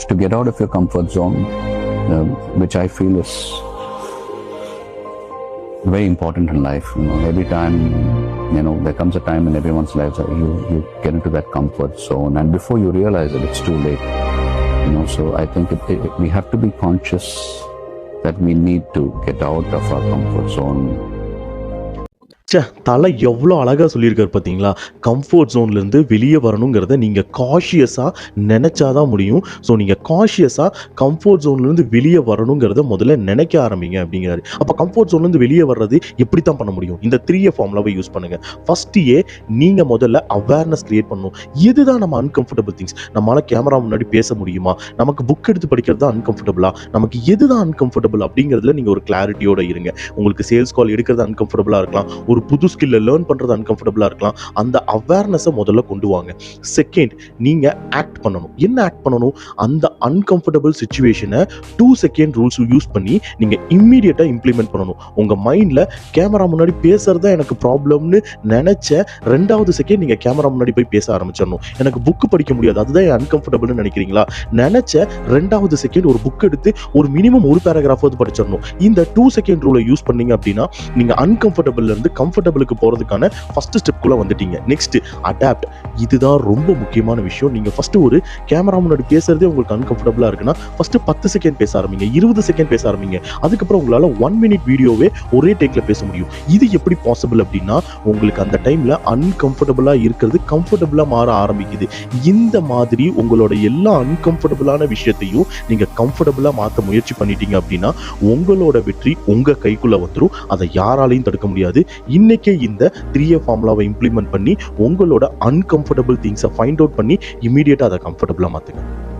To get out of your comfort zone, which I feel is very important in life. Every time, there comes a time in everyone's lives that you get into that comfort zone, and before you realize it, it's too late. So I think we have to be conscious that we need to get out of our comfort zone. தலை எவ்வளோ அழகாக சொல்லியிருக்காரு பார்த்தீங்களா. Comfort ஜோன்லேருந்து வெளியே வரணுங்கிறத நீங்கள் காஷியஸாக நினச்சாதான் முடியும். So நீங்கள் காஷியஸாக comfort ஜோன்லேருந்து வெளியே வரணுங்கிறத முதல்ல நினைக்க ஆரம்பிங்க அப்படிங்கிறாரு. அப்போ கம்ஃபர்ட் ஜோன்லேருந்து வெளியே வர்றது எப்படி தான் பண்ண முடியும்? இந்த 3A ஃபார்முலாவை யூஸ் பண்ணுங்கள். ஃபஸ்ட்டு நீங்கள் முதல்ல அவேர்னஸ் க்ரியேட் பண்ணணும். எதுதான் நம்ம அன்கம்ஃபர்டபுள் திங்ஸ்? நம்மளால் கேமரா முன்னாடி பேச முடியுமா? நமக்கு புக் எடுத்து படிக்கிறது தான் அன்கம்ஃபர்டபுளா? நமக்கு எதுதான் அன்கம்ஃபர்டபுள் அப்படிங்கிறதுல நீங்கள் ஒரு கிளாரிட்டியோடு இருங்க. உங்களுக்கு சேல்ஸ் கால் எடுக்கிறது அன்கம்ஃபர்டபுளாக இருக்கலாம், ஒரு புது ஸ்கில்லை லேர்ன் பண்ணுறது அன்கம்ஃபர்டபுளாக இருக்கலாம். அந்த அவேர்னஸை முதல்ல கொண்டு வாங்க. செகண்ட், நீங்கள் ஆக்ட் பண்ணணும். என்ன ஆக்ட் பண்ணணும்? அந்த அன்கம்ஃபர்டபுள் சிச்சுவேஷனை 2 செகண்ட் ரூல்ஸ் யூஸ் பண்ணி நீங்கள் இம்மீடியட்டாக இம்ப்ளிமெண்ட் பண்ணணும். உங்கள் மைண்டில் கேமரா முன்னாடி பேசுறது தான் எனக்கு ப்ராப்ளம்னு நினச்ச 2வது செகண்ட் நீங்கள் கேமரா முன்னாடி போய் பேச ஆரம்பிச்சிடணும். எனக்கு புக்கு படிக்க முடியாது, அதுதான் அன்கம்ஃபர்டபுள்னு நினைக்கிறீங்களா? நினச்ச 2வது செகண்ட் ஒரு புக் எடுத்து ஒரு மினிமம் ஒரு பேராகிராஃபாவது படிச்சிடணும். இந்த 2 செகண்ட் ரூலை யூஸ் பண்ணீங்க அப்படின்னா நீங்கள் அன்கம்ஃபர்டபுள்ல இருந்து கம்ஃபர்டபுளுக்கு போறதுக்கான ஃபர்ஸ்ட் ஸ்டெப்குள்ள வந்துட்டீங்க. Next, adapt. இதுதான் ரொம்ப முக்கியமான விஷயம். நீங்க ஃபர்ஸ்ட் ஒரு கேமரா முன்னாடி பேசுறதே உங்களுக்கு அன்கம்ஃபர்டபுளா இருக்குன்னா ஃபர்ஸ்ட் 10 செகண்ட் பேச ஆரம்பிங்க, 20 செகண்ட் பேச ஆரம்பிங்க. அதுக்கப்புறம் உங்களால 1 மினிட் வீடியோவே ஒரே டேக்ல பேச முடியும். இது எப்படி பாசிபிள் அப்படின்னா உங்களுக்கு அந்த டைம்ல அன்கம்ஃபர்டபுளா இருக்கிறது கம்ஃபர்டபுளா மாற ஆரம்பிக்குது. இந்த மாதிரி உங்களோட எல்லா அன்கம்ஃபர்டபுளான விஷயத்தையும் நீங்க கம்ஃபர்டபுளா மாற்ற முயற்சி பண்ணிட்டீங்க அப்படின்னா உங்களோட வெற்றி உங்க கைக்குள்ள வந்துடும். அதை யாராலையும் தடுக்க முடியாது. இன்னைக்கே இந்த 3A ஃபார்முலாவை இம்ப்ளிமெண்ட் பண்ணி உங்களோட அன்கம்ஃபர்டபுள் திங்ஸை ஃபைண்ட் அவுட் பண்ணி இமீடியட்டாக அதை கம்ஃபர்டபுளாக மாற்றுங்க.